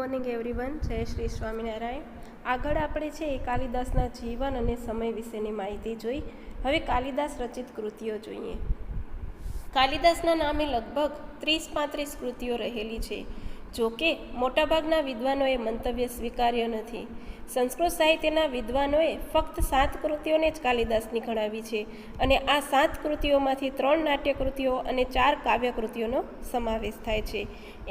Morning everyone, જય શ્રી સ્વામિનારાયણ. આગળ આપણે છે કાલિદાસના જીવન અને સમય વિશેની માહિતી જોઈ. હવે કાલિદાસ રચિત કૃતિઓ જોઈએ. કાલિદાસના નામે લગભગ 30-35 કૃતિઓ રહેલી છે. જોકે મોટાભાગના વિદ્વાનોએ મંતવ્ય સ્વીકાર્ય નથી. સંસ્કૃત સાહિત્યના વિદ્વાનોએ ફક્ત 7 કૃતિઓને જ કાલિદાસની ગણાવી છે અને આ 7 કૃતિઓમાંથી 3 નાટ્યકૃતિઓ અને 4 કાવ્યકૃતિઓનો સમાવેશ થાય છે.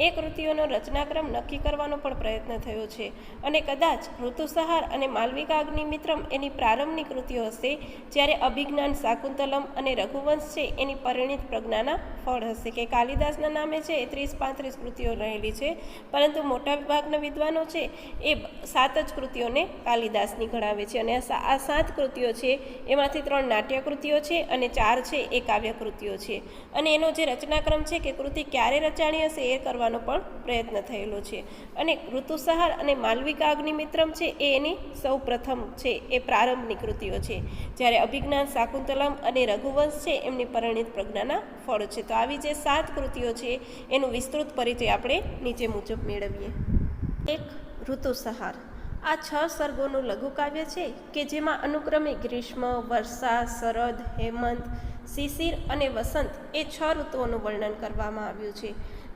એ કૃતિઓનો રચનાક્રમ નક્કી કરવાનો પણ પ્રયત્ન થયો છે અને કદાચ ઋતુસંહાર અને માલવિકા અગ્નિમિત્રમ એની પ્રારંભની કૃતિઓ હશે, જ્યારે અભિજ્ઞાન શાકુંતલમ અને રઘુવંશ છે એની પરિણિત પ્રજ્ઞાના ફળ હશે. કે કાલિદાસના નામે છે એ 30-35 કૃતિઓ રહેલી છે, પરંતુ મોટાભાગના વિદ્વાનો છે એ 7 જ કૃતિઓને કાલિદાસની ગણાવે છે અને આ 7 કૃતિઓ છે એમાંથી 3 નાટ્યકૃતિઓ છે અને 4 છે એ કાવ્યકૃતિઓ છે. અને એનો જે રચનાક્રમ છે કે કૃતિ ક્યારે રચાણી હશે એ કરવાનો પણ પ્રયત્ન થયેલો છે. અને ઋતુસંહાર અને માલવિકા અગ્નિમિત્રમ છે એ એની સૌ પ્રથમ છે એ પ્રારંભની કૃતિઓ છે, જ્યારે અભિજ્ઞાન શાકુંતલમ અને રઘુવંશ છે એમની પરિણિત પ્રજ્ઞાના ફળ છે. તો આવી જે 7 કૃતિઓ છે એનું વિસ્તૃત પરિચય આપણે નીચે મુજબ મેળવીએ. 1. ઋતુસંહાર. આ 6 સર્ગોનું લઘુકાવ્ય છે કે જેમાં અનુક્રમે ગ્રીષ્મ, વર્ષા, શરદ, હેમંત, શિશિર અને વસંત એ 6 ઋતુઓનું વર્ણન કરવામાં આવ્યું છે.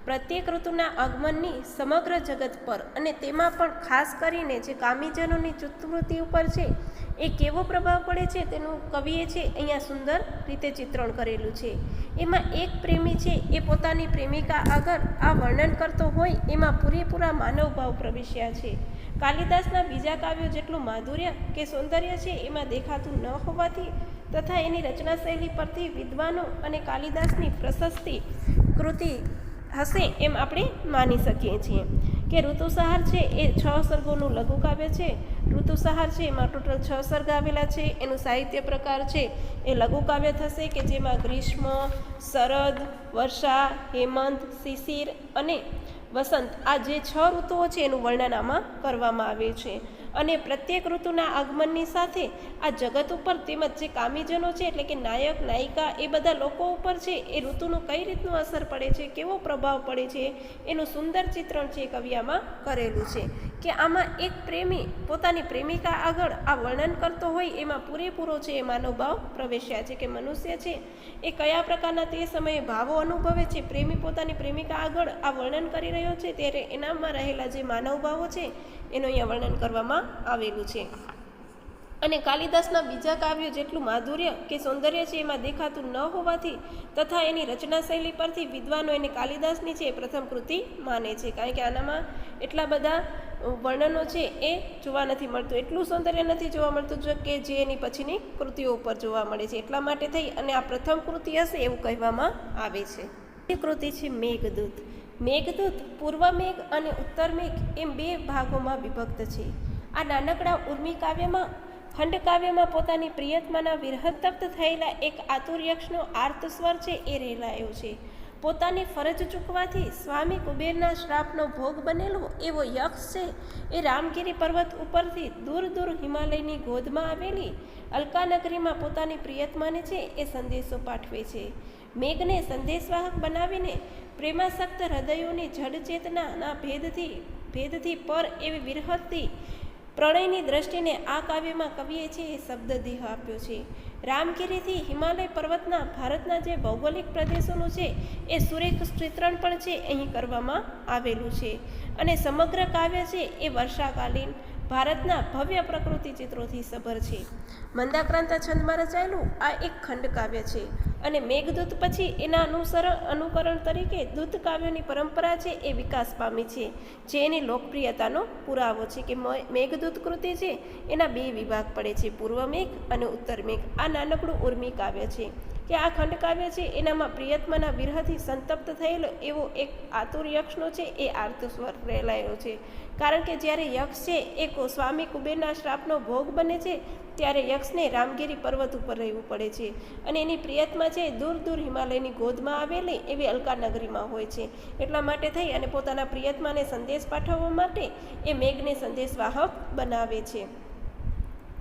પ્રત્યેક ઋતુના આગમનની સમગ્ર જગત પર અને તેમાં પણ ખાસ કરીને જે કામીજનોની ચિત્તવૃત્તિ ઉપર છે એ કેવો પ્રભાવ પડે છે તેનું કવિએ છે અહીંયા સુંદર રીતે ચિત્રણ કરેલું છે. એમાં એક પ્રેમી છે એ પોતાની પ્રેમિકા આગળ આ વર્ણન કરતો હોય એમાં પૂરેપૂરા માનવભાવ પ્રવેશ્યા છે. કાલિદાસના બીજા કાવ્યો જેટલું માધુર્ય કે સૌંદર્ય છે એમાં દેખાતું ન હોવાથી તથા એની રચના શૈલી પરથી વિદ્વાનો અને કાલિદાસની પ્રશસ્તિ કૃતિ હશે એમ આપણે માની શકીએ છીએ. કે ઋતુસંહાર છે એ 6 સર્ગોનું લઘુકાવ્ય છે. ઋતુસંહાર છે એમાં ટોટલ 6 સર્ગ આવેલા છે. એનું સાહિત્ય પ્રકાર છે એ લઘુકાવ્ય થશે કે જેમાં ગ્રીષ્મ, શરદ, વર્ષા, હેમંત, શિશિર અને વસંત આ જે 6 ઋતુઓ છે એનું વર્ણન આમાં કરવામાં આવે છે. અને પ્રત્યેક ઋતુના આગમનની સાથે આ જગત ઉપર તેમજ જે કામીજનો છે એટલે કે નાયક નાયિકા એ બધા લોકો ઉપર છે એ ઋતુનું કઈ રીતનું અસર પડે છે, કેવો પ્રભાવ પડે છે એનું સુંદર ચિત્રણ છે કવિયામાં કરેલું છે. કે આમાં એક પ્રેમી પોતાની પ્રેમિકા આગળ આ વર્ણન કરતો હોય એમાં પૂરેપૂરો છે એ માનવભાવ પ્રવેશ્યા છે. કે મનુષ્ય છે એ કયા પ્રકારના તે સમયે ભાવો અનુભવે છે. પ્રેમી પોતાની પ્રેમિકા આગળ આ વર્ણન કરી રહ્યો છે ત્યારે એનામાં રહેલા જે માનવભાવો છે એનું અહીંયા વર્ણન કરવામાં આવેલું છે. અને કાલિદાસના બીજા કાવ્યો જેટલું માધુર્ય કે સૌંદર્ય છે એમાં દેખાતું ન હોવાથી તથા એની રચના શૈલી પરથી વિદ્વાનો એને કાલિદાસની છે એ પ્રથમ કૃતિ માને છે. કારણ કે આનામાં એટલા બધા વર્ણનો છે એ જોવા નથી મળતું, એટલું સૌંદર્ય નથી જોવા મળતું જો કે જે એની પછીની કૃતિઓ ઉપર જોવા મળે છે. એટલા માટે થઈ અને આ પ્રથમ કૃતિ હશે એવું કહેવામાં આવે છે. એ કૃતિ છે મેઘદૂત. મેઘદૂત પૂર્વ મેઘ અને ઉત્તર મેઘ એમ 2 ભાગોમાં વિભક્ત છે. આ નાનકડા ઉર્મી કાવ્યમાં ખંડકાવ્યમાં પોતાની પ્રિયતમાના વિરહતપ્ત થયેલા એક આતુર યક્ષનો આર્ત સ્વર છે એ રહેલાયો છે. પોતાની ફરજ ચૂકવાથી સ્વામી કુબેરના શ્રાપનો ભોગ બનેલો એવો યક્ષ છે એ રામગીરી પર્વત ઉપરથી દૂર દૂર હિમાલયની ગોદમાં આવેલી અલકાનગરીમાં પોતાની પ્રિયતમાને છે એ સંદેશો પાઠવે છે. મેઘને સંદેશવાહક બનાવીને પ્રેમાસક્ત હૃદયોની જડ ચેતનાના ભેદથી પર એવી વિરહતી પ્રણયની દ્રષ્ટિને આ કાવ્યમાં કવિએ છે એ શબ્દદેહ આપ્યો છે. રામગીરીથી હિમાલય પર્વતના ભારતના જે ભૌગોલિક પ્રદેશોનું છે એ સુરેખ ચિત્રણ પણ છે અહીં કરવામાં આવેલું છે. અને સમગ્ર કાવ્ય છે એ વર્ષાકાલીન ભારતના ભવ્ય પ્રકૃતિ ચિત્રોથી સભર છે. મંદાક્રાંતા છંદમાં રચાયેલું આ એક ખંડ કાવ્ય છે. અને મેઘદૂત પછી એના અનુકરણ તરીકે દૂત કાવ્યોની પરંપરા છે એ વિકાસ પામી છે, જે એની લોકપ્રિયતાનો પુરાવો છે. કે મેઘદૂત કૃતિ છે એના 2 વિભાગ પડે છે, પૂર્વ મેઘ અને ઉત્તર મેઘ. આ નાનકડું ઉર્મી કાવ્ય છે કે આ ખંડ કાવ્ય છે એનામાં પ્રિયતમાના વિરહથી સંતપ્ત થયેલો એવો એક આતુર યક્ષનો છે એ આર્ત સ્વર રહેલાયો છે. કારણ કે જ્યારે યક્ષ છે એ સ્વામી કુબેરના શ્રાપનો ભોગ બને છે ત્યારે યક્ષને રામગીરી પર્વત ઉપર રહેવું પડે છે અને એની પ્રિયતમા છે દૂર દૂર હિમાલયની ગોદમાં આવેલી એવી અલકાનગરીમાં હોય છે. એટલા માટે થઈ અને પોતાના પ્રિયતમાને સંદેશ પાઠવવા માટે એ મેઘને સંદેશવાહક બનાવે છે.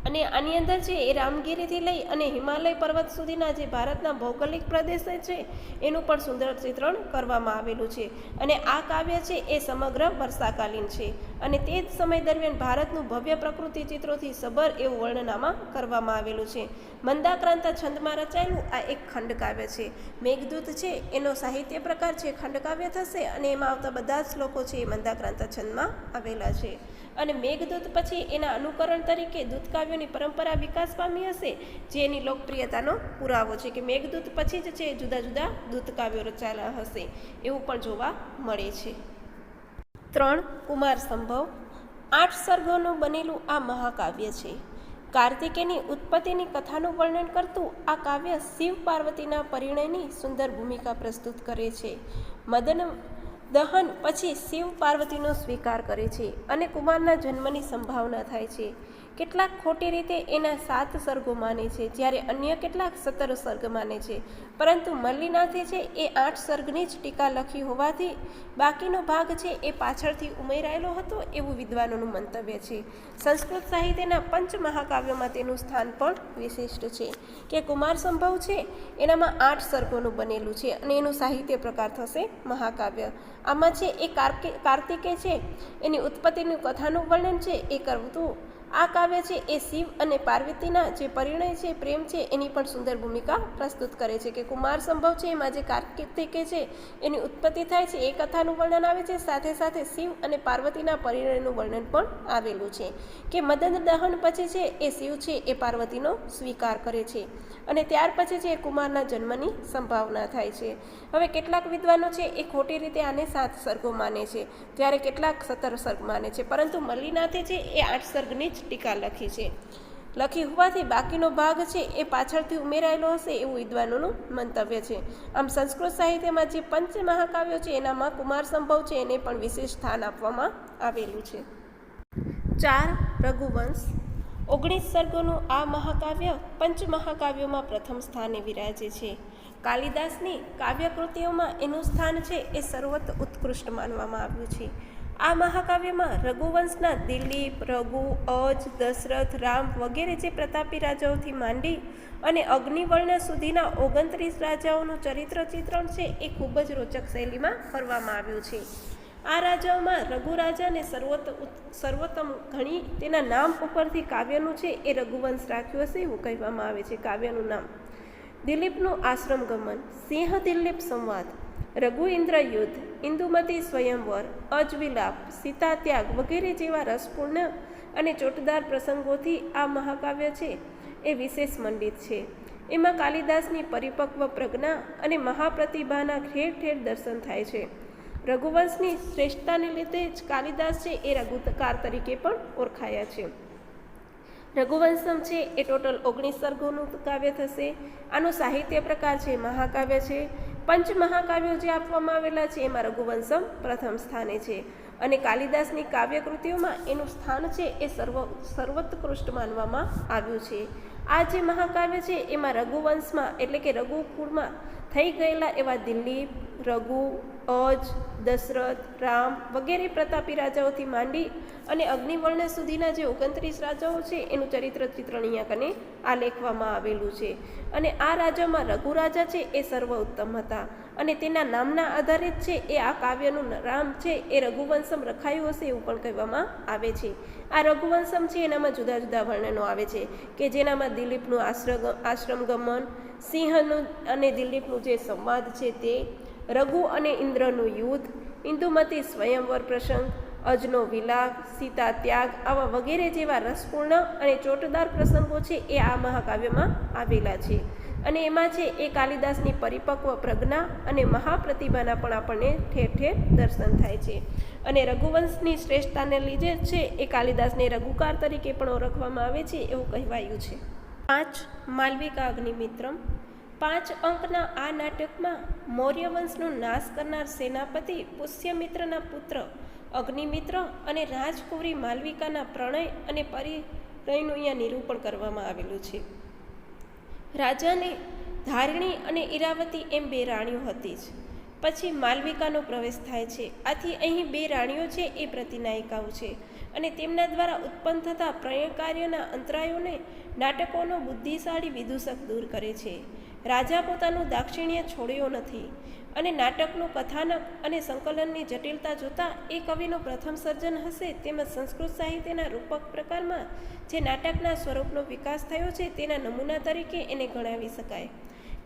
અને આની અંદર છે એ રામગીરીથી લઈ અને હિમાલય પર્વત સુધીના જે ભારતના ભૌગોલિક પ્રદેશ છે એનું પણ સુંદર ચિત્રણ કરવામાં આવેલું છે. અને આ કાવ્ય છે એ સમગ્ર વર્ષાકાલીન છે અને તે જ સમય દરમિયાન ભારતનું ભવ્ય પ્રકૃતિ ચિત્રોથી સબર એવું વર્ણન આમાં કરવામાં આવેલું છે. મંદાક્રાંતા છંદમાં રચાયેલું આ એક ખંડકાવ્ય છે. મેઘદૂત છે એનો સાહિત્ય પ્રકાર છે ખંડકાવ્ય થશે અને એમાં આવતા બધા જ શ્લોકો છે એ મંદાક્રાંતા છંદમાં આવેલા છે. અને મેઘદૂત પછી એના અનુકરણ તરીકે દૂતકાવ્યોની પરંપરા વિકાસ પામી હશે, જે એની લોકપ્રિયતાનો પુરાવો છે કે મેઘદૂત પછી જ છે જુદા જુદા દૂતકાવ્યો રચાયેલા હશે એવું પણ જોવા મળે છે. 3. કુમાર સંભવ. 8 સર્ગોનું બનેલું આ મહાકાવ્ય છે. કાર્તિકેયની ઉત્પત્તિની કથાનું વર્ણન કરતું આ કાવ્ય શિવ પાર્વતીના પરિણયની સુંદર ભૂમિકા પ્રસ્તુત કરે છે. મદન દહન પછી શિવ પાર્વતીનો સ્વીકાર કરે છે અને કુમારના જન્મની સંભાવના થાય છે. કેટલાક ખોટી રીતે એના 7 સર્ગો માને છે, જ્યારે અન્ય કેટલાક 17 સર્ગ માને છે. પરંતુ મલ્લીનાથે છે એ 8 સર્ગની જ ટીકા લખી હોવાથી બાકીનો ભાગ છે એ પાછળથી ઉમેરાયેલો હતો એવું વિદ્વાનોનું મંતવ્ય છે. સંસ્કૃત સાહિત્યના પંચમહાકાવ્યોમાં તેનું સ્થાન પણ વિશિષ્ટ છે કે કુમાર સંભવ છે એનામાં 8 સર્ગોનું બનેલું છે અને એનું સાહિત્ય પ્રકાર થશે મહાકાવ્ય. આમાં છે એ કાર્તિકેય છે એની ઉત્પત્તિનું કથાનું વર્ણન છે એ કરતું આ કાવ્ય છે એ શિવ અને પાર્વતીના જે પરિણય છે, પ્રેમ છે, એની પણ સુંદર ભૂમિકા પ્રસ્તુત કરે છે કે કુમાર સંભવ છે એમાં જે કાર્તિકેય છે એની ઉત્પત્તિ થાય છે એ કથાનું વર્ણન આવે છે, સાથે સાથે શિવ અને પાર્વતીના પરિણયનું વર્ણન પણ આવેલું છે કે મદન દહન પછી છે એ શિવ છે એ પાર્વતીનો સ્વીકાર કરે છે અને ત્યાર પછી છે કુમારના જન્મની સંભાવના થાય છે. હવે કેટલાક વિદ્વાનો છે એ ખોટી રીતે આને 7 સર્ગો માને છે, ત્યારે કેટલાક 17 સર્ગ માને છે, પરંતુ મલ્લીનાથે છે એ 8 સર્ગની જ ટીકા લખી હોવાથી બાકીનો ભાગ છે એ પાછળથી ઉમેરાયેલો હશે એવું વિદ્વાનોનું મંતવ્ય છે. આમ સંસ્કૃત સાહિત્યમાં જે પંચ મહાકાવ્યો છે એનામાં કુમાર સંભવ છે એને પણ વિશેષ સ્થાન આપવામાં આવેલું છે. 4. રઘુવંશ. 19 સર્ગોનું આ મહાકાવ્ય પંચમહાકાવ્યોમાં પ્રથમ સ્થાને વિરાજે છે. કાલિદાસની કાવ્યકૃતિઓમાં એનું સ્થાન છે એ સર્વત્ર ઉત્કૃષ્ટ માનવામાં આવ્યું છે. આ મહાકાવ્યમાં રઘુવંશના દિલીપ, રઘુ, અજ, દશરથ, રામ વગેરે જે પ્રતાપી રાજાઓથી માંડી અને અગ્નિવર્ણ સુધીના 29 રાજાઓનું ચરિત્ર ચિત્રણ છે એ ખૂબ જ રોચક શૈલીમાં કરવામાં આવ્યું છે. આ રાજાઓમાં રઘુ રાજાને સર્વોત્તમ ઘણી તેના નામ ઉપરથી કાવ્યનું છે એ રઘુવંશ રાખ્યું હશે એવું કહેવામાં આવે છે. કાવ્યનું નામ દિલીપનું આશ્રમ ગમન, સિંહ દિલીપ સંવાદ, રઘુ ઇન્દ્ર યુદ્ધ, ઇન્દુમતી સ્વયંવર, અજવિલાપ, સીતા ત્યાગ વગેરે જેવા રસપૂર્ણ અને ચોટદાર પ્રસંગોથી આ મહાકાવ્ય છે એ વિશેષ મંડિત છે. એમાં કાલિદાસની પરિપક્વ પ્રજ્ઞા અને મહાપ્રતિભાના ઠેર ઠેર દર્શન થાય છે. રઘુવંશની શ્રેષ્ઠતાને લીધે જ કાલિદાસ છે એ રઘુકાર તરીકે પણ ઓળખાયા છે. રઘુવંશમ છે એ ટોટલ 19 સર્ગોનું કાવ્ય થશે. આનો સાહિત્ય પ્રકાર છે મહાકાવ્ય છે. પંચ મહાકાવ્યો જે આપવામાં આવેલા છે એમાં રઘુવંશમ પ્રથમ સ્થાને છે અને કાલિદાસની કાવ્યકૃતિઓમાં એનું સ્થાન છે એ સર્વોત્કૃષ્ટ માનવામાં આવ્યું છે. આ જે મહાકાવ્ય છે એમાં રઘુવંશમાં એટલે કે રઘુકુળમાં થઈ ગયેલા એવા દિલીપ, રઘુ, અજ, દશરથ, રામ વગેરે પ્રતાપી રાજાઓથી માંડી અને અગ્નિવર્ણ સુધીના જે 29 રાજાઓ છે એનું ચરિત્ર ચિત્રણ અહીંયા કને આલેખવામાં આવેલું છે. અને આ રાજામાં રઘુ રાજા છે એ સર્વ ઉત્તમ હતા અને તેના નામના આધારે જ છે એ આ કાવ્યનું નામ છે એ રઘુવંશમ રખાયું હશે એવું પણ કહેવામાં આવે છે. આ રઘુવંશમ છે એનામાં જુદા જુદા વર્ણનો આવે છે કે જેનામાં દિલીપનું આશ્રમ ગમન, સિંહનું અને દિલીપનું જે સંવાદ છે તે, રઘુ અને ઇન્દ્રનું યુદ્ધ, ઇન્દુમતી સ્વયંવર પ્રસંગ, અજનો વિલાપ, સીતા ત્યાગ આવા વગેરે જેવા રસપૂર્ણ અને ચોટદાર પ્રસંગો છે એ આ મહાકાવ્યમાં આવેલા છે. અને એમાં છે એ કાલિદાસની પરિપક્વ પ્રજ્ઞા અને મહાપ્રતિભાના પણ આપણને ઠેર ઠેર દર્શન થાય છે. અને રઘુવંશની શ્રેષ્ઠતાને લીધે છે એ કાલિદાસને રઘુકાર તરીકે પણ ઓળખવામાં આવે છે એવું કહેવાયું છે. 5. માલવિકા અગ્નિમિત્રમ. 5 અંકના આ નાટકમાં મૌર્ય વંશનો નાશ કરનાર સેનાપતિ પુષ્યમિત્રના પુત્ર અગ્નિમિત્ર અને રાજકુંવરી માલવિકાના પ્રણય અને પરિણયનું અહીંયા નિરૂપણ કરવામાં આવેલું છે. રાજાને ધારિણી અને ઈરાવતી એમ 2 રાણીઓ હતી જ. પછી માલવિકાનો પ્રવેશ થાય છે. આથી અહીં બે રાણીઓ છે એ પ્રતિનાયિકાઓ છે અને તેમના દ્વારા ઉત્પન્ન થતા પ્રણય કાર્યના અંતરાયોને નાટકોનો બુદ્ધિશાળી વિદૂષક દૂર કરે છે. રાજા પોતાનું દાક્ષિણ્ય છોડ્યો નથી અને નાટકનું કથાનક અને સંકલનની જટિલતા જોતાં એ કવિનું પ્રથમ સર્જન હશે. તેમજ સંસ્કૃત સાહિત્યના રૂપક પ્રકારમાં જે નાટકના સ્વરૂપનો વિકાસ થયો છે તેના નમૂના તરીકે એને ગણાવી શકાય.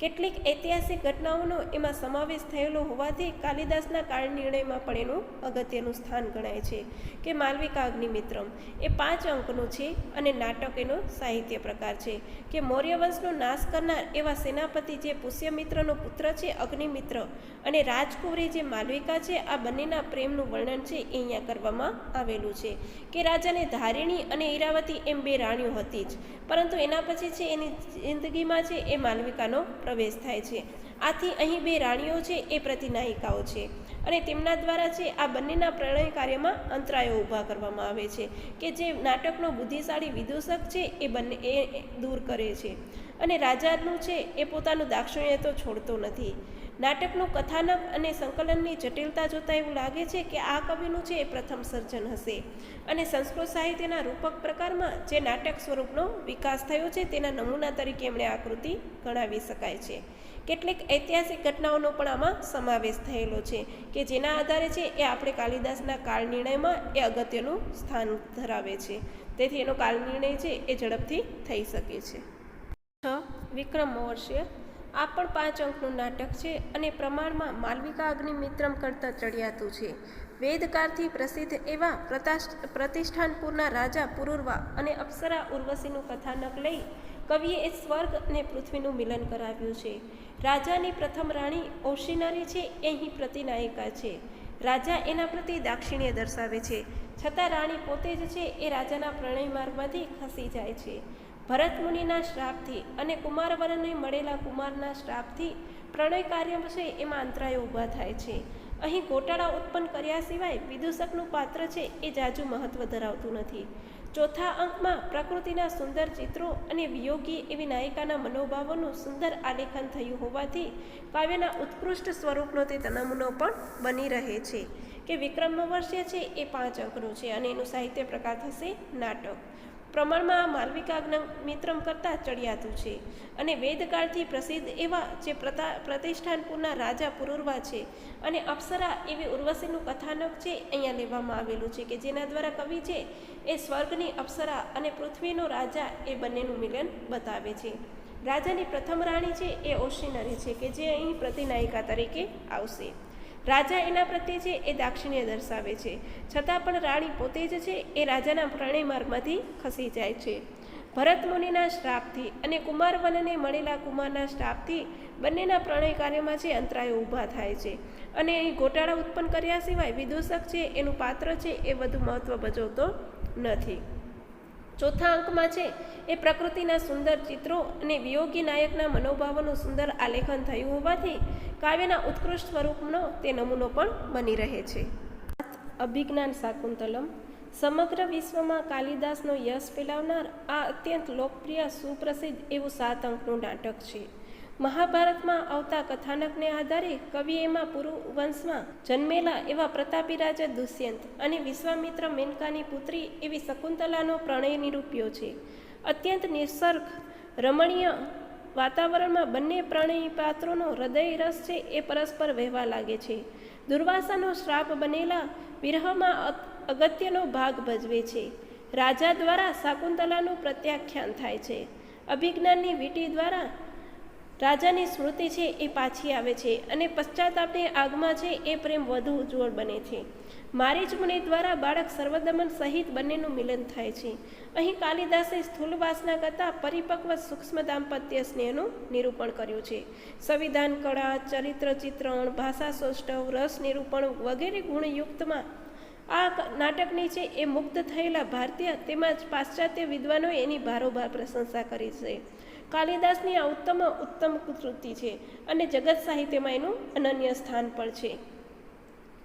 કેટલીક ઐતિહાસિક ઘટનાઓનો એમાં સમાવેશ થયેલો હોવાથી કાલિદાસના કાળ નિર્ણયમાં પણ એનું અગત્યનું સ્થાન ગણાય છે કે માલવિકા અગ્નિમિત્રમ એ 5 અંકનું છે અને નાટક એનો સાહિત્ય પ્રકાર છે કે મૌર્ય વંશનો નાશ કરનાર એવા સેનાપતિ જે પુષ્યમિત્રનો પુત્ર છે અગ્નિમિત્ર અને રાજકુંવરી જે માલવિકા છે, આ બંનેના પ્રેમનું વર્ણન છે એ અહીંયા કરવામાં આવેલું છે કે રાજાને ધારિણી અને ઈરાવતી એમ 2 રાણીઓ હતી જ, પરંતુ એના પછી છે એની જિંદગીમાં છે એ માલવિકાનો પ્રવેશ થાય છે. આથી અહીં 2 રાણીઓ છે એ પ્રતિનાયિકાઓ છે અને તેમના દ્વારા છે આ બંનેના પ્રણય કાર્યમાં અંતરાયો ઊભા કરવામાં આવે છે કે જે નાટકનો બુદ્ધિશાળી વિદૂષક છે એ બંને એ દૂર કરે છે અને રાજાનું છે એ પોતાનું દાક્ષિણ્ય તો છોડતો નથી. નાટકનું કથાનક અને સંકલનની જટિલતા જોતાં એવું લાગે છે કે આ કવિનું છે એ પ્રથમ સર્જન હશે અને સંસ્કૃત સાહિત્યના રૂપક પ્રકારમાં જે નાટક સ્વરૂપનો વિકાસ થયો છે તેના નમૂના તરીકે એમણે આ કૃતિ ગણાવી શકાય છે. કેટલીક ઐતિહાસિક ઘટનાઓનો પણ આમાં સમાવેશ થયેલો છે કે જેના આધારે છે એ આપણે કાલિદાસના કાળ નિર્ણયમાં એ અગત્યનું સ્થાન ધરાવે છે. તેથી એનો કાળ નિર્ણય છે એ ઝડપથી થઈ શકે છે. 6. વિક્રમોર્વશીય. આ પણ 5 અંકનું નાટક છે અને પ્રમાણમાં માલવિકા અગ્નિમિત્રમ કરતાં ચડિયાતું છે. વેદકાળથી પ્રસિદ્ધ એવા પ્રતિષ્ઠાનપુરના રાજા પુરુરવા અને અપ્સરા ઉર્વશીનું કથાનક લઈ કવિએ એ સ્વર્ગ અને પૃથ્વીનું મિલન કરાવ્યું છે. રાજાની પ્રથમ રાણી ઔશિનારી છે એ અહીં પ્રતિનાયિકા છે. રાજા એના પ્રતિ દાક્ષિણ્ય દર્શાવે છે, છતાં રાણી પોતે જ છે એ રાજાના પ્રણય માર્ગમાંથી ખસી જાય છે. ભરત મુનિના શ્રાપથી અને કુમારવરને મળેલા કુમારના શ્રાપથી પ્રણય કાર્ય છે એમાં અંતરાયો ઊભા થાય છે. અહીં ગોટાળા ઉત્પન્ન કર્યા સિવાય વિદૂષકનું પાત્ર છે એ જાજુ મહત્ત્વ ધરાવતું નથી. ચોથા અંકમાં પ્રકૃતિના સુંદર ચિત્રો અને વિયોગી એવી નાયિકાના મનોભાવોનું સુંદર આલેખન થયું હોવાથી કાવ્યના ઉત્કૃષ્ટ સ્વરૂપનો તે નમૂનો પણ બની રહે છે કે વિક્રમોર્વશીય છે એ 5 અંકનું છે અને એનું સાહિત્ય પ્રકાર થશે નાટક. પ્રમાણમાં આ માલવિકા અગ્નિમિત્રમ કરતાં ચડિયાતું છે અને વેદકાળથી પ્રસિદ્ધ એવા જે પ્રતિષ્ઠાનપુરના રાજા પુરુરવા છે અને અપ્સરા એવી ઉર્વશીનું કથાનક છે અહીંયા લેવામાં આવેલું છે કે જેના દ્વારા કવિ છે એ સ્વર્ગની અપ્સરા અને પૃથ્વીનો રાજા એ બંનેનું મિલન બતાવે છે. રાજાની પ્રથમ રાણી છે એ ઔશિનારી છે કે જે અહીં પ્રતિનાયિકા તરીકે આવશે. રાજા એના પ્રત્યે છે એ દાક્ષિણ્ય દર્શાવે છે, છતાં પણ રાણી પોતે જ છે એ રાજાના પ્રણય માર્ગમાંથી ખસી જાય છે. ભરત મુનિના શ્રાપથી અને કુમારવનને મળેલા કુમારના શ્રાપથી બંનેના પ્રણય કાર્યમાં છે અંતરાયો ઊભા થાય છે અને અહીં ગોટાળા ઉત્પન્ન કર્યા સિવાય વિદૂષક છે એનું પાત્ર છે એ વધુ મહત્ત્વ ભજવતો નથી. ચોથા અંકમાં છે એ પ્રકૃતિના સુંદર ચિત્રો અને વિયોગી નાયકના મનોભાવોનું સુંદર આલેખન થયું હોવાથી કાવ્યના ઉત્કૃષ્ટ સ્વરૂપનો તે નમૂનો પણ બની રહે છે. અભિજ્ઞાન શાકુંતલમ. સમગ્ર વિશ્વમાં કાલિદાસનો યશ ફેલાવનાર આ અત્યંત લોકપ્રિય સુપ્રસિદ્ધ એવું 7 અંકનું નાટક છે. મહાભારતમાં આવતા કથાનકને આધારે કવિએ એમાં પુરુ વંશમાં જન્મેલા એવા પ્રતાપી રાજા દુષ્યંત અને વિશ્વામિત્ર મેનકાની પુત્રી એવી શકુંતલાનો પ્રણય નિરૂપ્યો છે. અત્યંત નિસર્ગ રમણીય વાતાવરણમાં બંને પ્રણયી પાત્રોનો હૃદય રસ છે એ પરસ્પર વહેવા લાગે છે. દુર્વાસાનો શ્રાપ બનેલા વિરહમાં અગત્યનો ભાગ ભજવે છે. રાજા દ્વારા શાકુંતલાનું પ્રત્યાખ્યાન થાય છે. અભિજ્ઞાનની વીંટી દ્વારા રાજાની સ્મૃતિ છે એ પાછી આવે છે અને પશ્ચાતાપની આગમાં છે એ પ્રેમ વધુ ઉજ્જવળ બને છે. મારીચ મુનિ દ્વારા બાળક સર્વદમન સહિત બંનેનું મિલન થાય છે. અહીં કાલિદાસે સ્થૂળ વાસના કરતાં પરિપક્વ સૂક્ષ્મ દાંપત્ય સ્નેહનું નિરૂપણ કર્યું છે. સંવિધાન કળા, ચરિત્ર ચિત્રણ, ભાષા સૌષ્ઠવ, રસ નિરૂપણ વગેરે ગુણયુક્તમાં આ નાટકની છે એ મુક્ત થયેલા ભારતીય તેમજ પાશ્ચાત્ય વિદ્વાનોએ એની ભારોભાર પ્રશંસા કરી છે. કાલિદાસની આ ઉત્તમ કૃતિ છે અને જગત સાહિત્યમાં એનું અનન્ય સ્થાન પણ છે.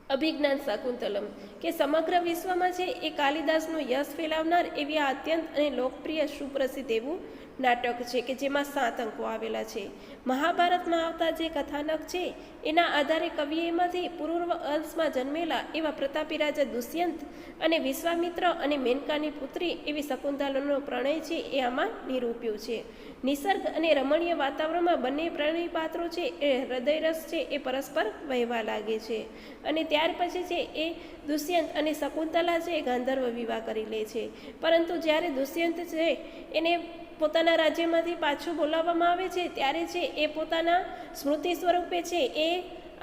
અભિજ્ઞાન શાકુંતલમ કે સમગ્ર વિશ્વમાં છે એ કાલિદાસનું યશ ફેલાવનાર એવી આ અત્યંત અને લોકપ્રિય સુપ્રસિદ્ધ એવું નાટક છે કે જેમાં 7 અંકો આવેલા છે. મહાભારતમાં આવતા જે કથાનક છે એના આધારે કવિએ એમાંથી પૂર્વ અંશમાં જન્મેલા એવા પ્રતાપી રાજા દુષ્યંત અને વિશ્વામિત્ર અને મેનકાની પુત્રી એવી શકુંતલાનો પ્રણય છે એ આમાં નિરૂપ્યું છે. નિસર્ગ અને રમણીય વાતાવરણમાં બંને પ્રણય પાત્રો છે એ હૃદયરસ છે એ પરસ્પર વહેવા લાગે છે. અને ત્યાર પછી છે એ દુષ્યંત અને શકુંતલા છે એ ગાંધર્વ વિવાહ કરી લે છે. પરંતુ જ્યારે દુષ્યંત છે એને પોતાના રાજ્યમાંથી પાછું બોલાવવામાં આવે છે ત્યારે છે એ પોતાના સ્મૃતિ સ્વરૂપે છે એ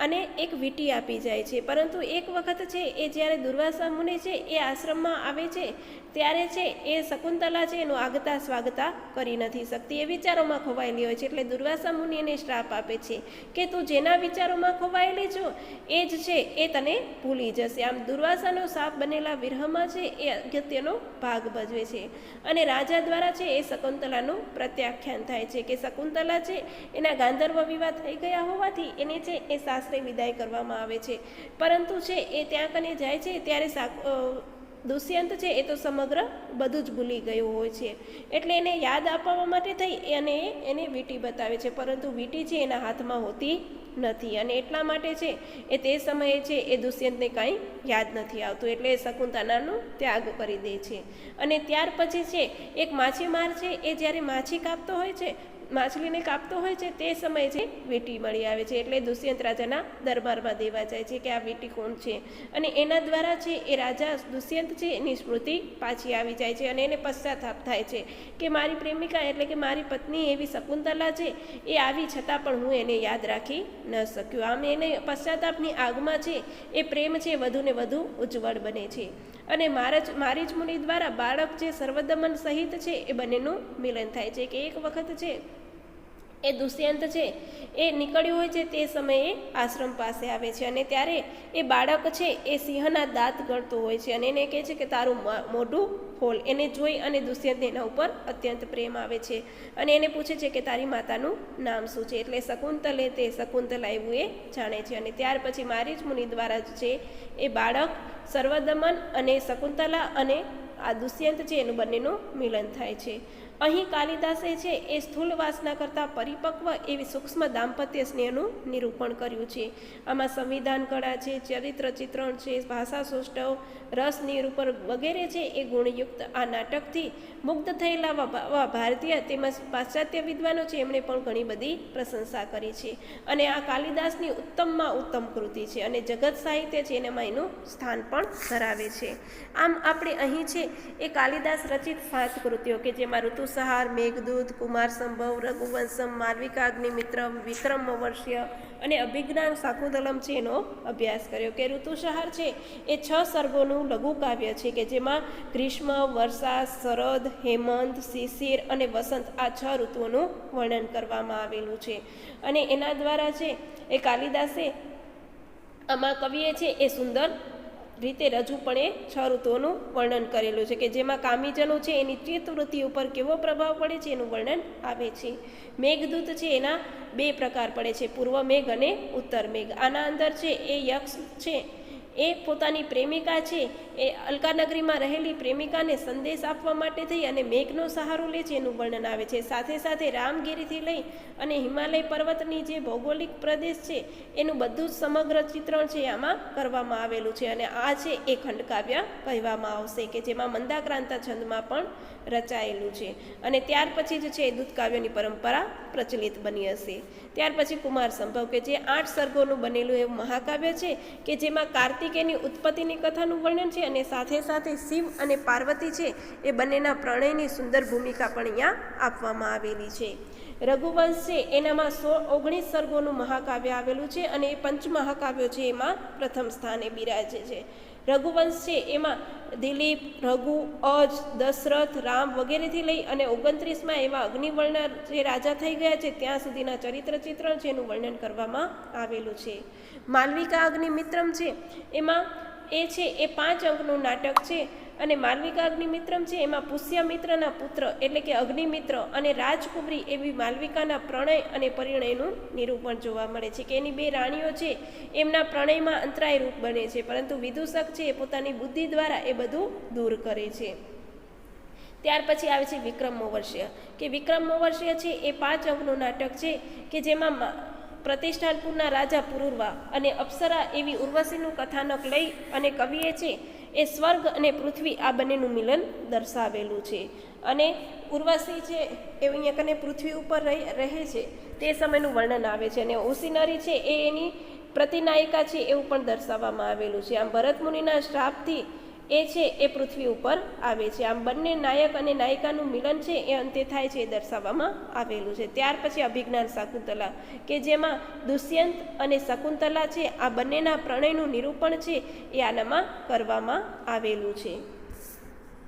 અને એક વીંટી આપી જાય છે. પરંતુ એક વખત છે એ જ્યારે દુર્વાસા મુનિ છે એ આશ્રમમાં આવે છે ત્યારે છે એ શકુંતલા છે એનું આગતા સ્વાગતા કરી નથી શકતી, એ વિચારોમાં ખોવાયેલી હોય છે. એટલે દુર્વાસા મુનિ એને શ્રાપ આપે છે કે તું જેના વિચારોમાં ખોવાયેલી છો એ જ છે એ તને ભૂલી જશે. આમ દુર્વાસાનો શાપ બનેલા વિરહમાં છે એ અગત્યનો ભાગ ભજવે છે. અને રાજા દ્વારા છે એ શકુંતલાનું પ્રત્યાખ્યાન થાય છે કે શકુંતલા છે એના ગાંધર્વ વિવાહ થઈ ગયા હોવાથી એને છે એ સાસરે વિદાય કરવામાં આવે છે. પરંતુ છે એ ત્યાં કને જાય છે ત્યારે દુષ્યંત છે એ તો સમગ્ર બધું જ ભૂલી ગયું હોય છે. એટલે એને યાદ અપાવવા માટે થઈ અને એને વીંટી બતાવે છે, પરંતુ વીંટી છે એના હાથમાં હોતી નથી. અને એટલા માટે છે એ તે સમયે છે એ દુષ્યંતને કાંઈ યાદ નથી આવતું, એટલે એ શકુંતલાનો ત્યાગ કરી દે છે. અને ત્યાર પછી છે એક માછીમાર છે એ જ્યારે માછલી કાપતો હોય છે તે સમયે છે વીંટી મળી આવે છે. એટલે દુષ્યંત રાજાના દરબારમાં દેવા જાય છે કે આ વીંટી કોણ છે. અને એના દ્વારા છે એ રાજા દુષ્યંત છે એની સ્મૃતિ પાછી આવી જાય છે અને એને પશ્ચાતાપ થાય છે કે મારી પ્રેમિકા એટલે કે મારી પત્ની એવી શકુંતલા છે એ આવી છતાં પણ હું એને યાદ રાખી ન શક્યો. આમ એને પશ્ચાતાપની આગમાં છે એ પ્રેમ છે વધુ ને વધુ ઉજ્જવળ બને છે. અને મારી જ મુનિ દ્વારા બાળક જે સર્વદમન સહિત છે એ બંનેનું મિલન થાય છે. કે એક વખત છે એ દુષ્યંત છે એ નીકળ્યું હોય છે તે સમયે આશ્રમ પાસે આવે છે અને ત્યારે એ બાળક છે એ સિંહના દાંત ગળતો હોય છે અને એને કહે છે કે તારું મોઢું ખોલ. એને જોઈ અને દુષ્યંતને એના ઉપર અત્યંત પ્રેમ આવે છે અને એને પૂછે છે કે તારી માતાનું નામ શું છે. એટલે શકુંતલે તે શકુંતલા એવું એ જાણે છે. અને ત્યાર પછી મારી જ મુનિ દ્વારા જ છે એ બાળક સર્વદમન અને શકુંતલા અને આ દુષ્યંત છે એનું બંનેનું મિલન થાય છે. અહીં કાલિદાસે છે એ સ્થૂલ વાસના કરતાં પરિપક્વ એવી સૂક્ષ્મ દાંપત્ય સ્નેહનું નિરૂપણ કર્યું છે. આમાં સંવિધાન કળા છે, ચરિત્ર ચિત્રણ છે, ભાષા સૌષ્ઠવ, રસ નિરૂપણ વગેરે છે એ ગુણયુક્ત આ નાટકથી મુગ્ધ થયેલા ભારતીય તેમજ પાશ્ચાત્ય વિદ્વાનો છે એમણે પણ ઘણી બધી પ્રશંસા કરી છે. અને આ કાલિદાસની ઉત્તમમાં ઉત્તમ કૃતિ છે અને જગત સાહિત્ય છે એનામાં એનું સ્થાન પણ ધરાવે છે. આમ આપણે અહીં છે એ કાલિદાસ રચિત 7 કૃતિઓ કે જેમાં ઋતુસંહાર, મેઘદૂત, કુમારસંભવ, રઘુવંશમ, માલવિકાગ્નિમિત્રમ, વિક્રમવર્ષ્ય અને અભિજ્ઞાન શાકુંતલમ છે એનો અભ્યાસ કર્યો. કે ઋતુસંહાર છે એ 6 સર્ગોનું લઘુ કાવ્ય છે કે જેમાં ગ્રીષ્મ, વર્ષા, શરદ, હેમંત, શિશિર અને વસંત આ 6 ઋતુઓનું વર્ણન કરવામાં આવેલું છે. અને એના દ્વારા છે એ કાલિદાસે આમાં કવિએ છે એ સુંદર રીતે રજૂ પણ એ 6 ઋતુઓનું વર્ણન કરેલું છે કે જેમાં કામીજનો છે એની ચિત્તવૃત્તિ ઉપર કેવો પ્રભાવ પડે છે એનું વર્ણન આવે છે. મેઘદૂત છે એના 2 પ્રકાર પડે છે, પૂર્વ મેઘ અને ઉત્તર મેઘ. આના અંદર છે એ યક્ષ છે એ પોતાની પ્રેમિકા છે એ અલકાનગરીમાં રહેલી પ્રેમિકાને સંદેશ આપવા માટે થઈ અને મેઘનો સહારો લે છે એનું વર્ણન આવે છે. સાથે સાથે રામગીરીથી લઈ અને હિમાલય પર્વતની જે ભૌગોલિક પ્રદેશ છે એનું બધું જ સમગ્ર ચિત્રણ છે આમાં કરવામાં આવેલું છે. અને આ છે એ ખંડકાવ્ય કહેવામાં આવશે કે જેમાં મંદાક્રાંતા છંદમાં પણ રચાયેલું છે. અને ત્યાર પછી જ છે એ દૂતકાવ્યની પરંપરા પ્રચલિત બની હશે. ત્યાર પછી કુમાર સંભવ કે જે 8 સર્ગોનું બનેલું એવું મહાકાવ્ય છે કે જેમાં કાર્તિકેયની ઉત્પત્તિની કથાનું વર્ણન છે અને સાથે સાથે શિવ અને પાર્વતી છે એ બંનેના પ્રણયની સુંદર ભૂમિકા પણ અહીંયા આપવામાં આવેલી છે. રઘુવંશ છે એનામાં 19 સર્ગોનું મહાકાવ્ય આવેલું છે અને એ પંચમહાકાવ્યો છે એમાં પ્રથમ સ્થાને બિરાજે છે. રઘુવંશ છે એમાં દિલીપ, રઘુ, અજ, દશરથ, રામ વગેરેથી લઈ અને 29માં એવા અગ્નિવર્ણ જે રાજા થઈ ગયા છે ત્યાં સુધીના ચરિત્ર ચિત્રણ છે એનું વર્ણન કરવામાં આવેલું છે. માલવિકા અગ્નિમિત્રમ છે એમાં એ છે એ 5 અંકનું નાટક છે અને માલવિકા અગ્નિમિત્રમ છે એમાં પુષ્યમિત્રના પુત્ર એટલે કે અગ્નિમિત્ર અને રાજકુમારી એવી માલવિકાના પ્રણય અને પરિણયનું નિરૂપણ જોવા મળે છે કે એની 2 રાણીઓ છે એમના પ્રણયમાં અંતરાય રૂપ બને છે, પરંતુ વિદૂષક છે એ પોતાની બુદ્ધિ દ્વારા એ બધું દૂર કરે છે. ત્યાર પછી આવે છે વિક્રમ મોવર્ષ્ય, કે વિક્રમ મોવર્ષ્ય છે એ 5 અંકનું નાટક છે કે જેમાં પ્રતિષ્ઠાનપુરના રાજા પુરુરવા અને અપ્સરા એવી ઉર્વશીનું કથાનક લઈ અને કવિએ છે એ સ્વર્ગ અને પૃથ્વી આ બંનેનું મિલન દર્શાવેલું છે. અને ઉર્વશી છે એ અહીંયા કને પૃથ્વી ઉપર રહે છે તે સમયનું વર્ણન આવે છે, અને ઓસિનરી છે એ એની પ્રતિનાયિકા છે એવું પણ દર્શાવવામાં આવેલું છે. આમ ભરત મુનિના શ્રાપથી એ છે એ પૃથ્વી ઉપર આવે છે. આમ બંને નાયક અને નાયિકાનું મિલન છે એ અંતે થાય છે એ દર્શાવવામાં આવેલું છે. ત્યાર પછી અભિજ્ઞાન શાકુંતલા, કે જેમાં દુષ્યંત અને શકુંતલા છે આ બંનેના પ્રણયનું નિરૂપણ છે એ આનામાં કરવામાં આવેલું છે.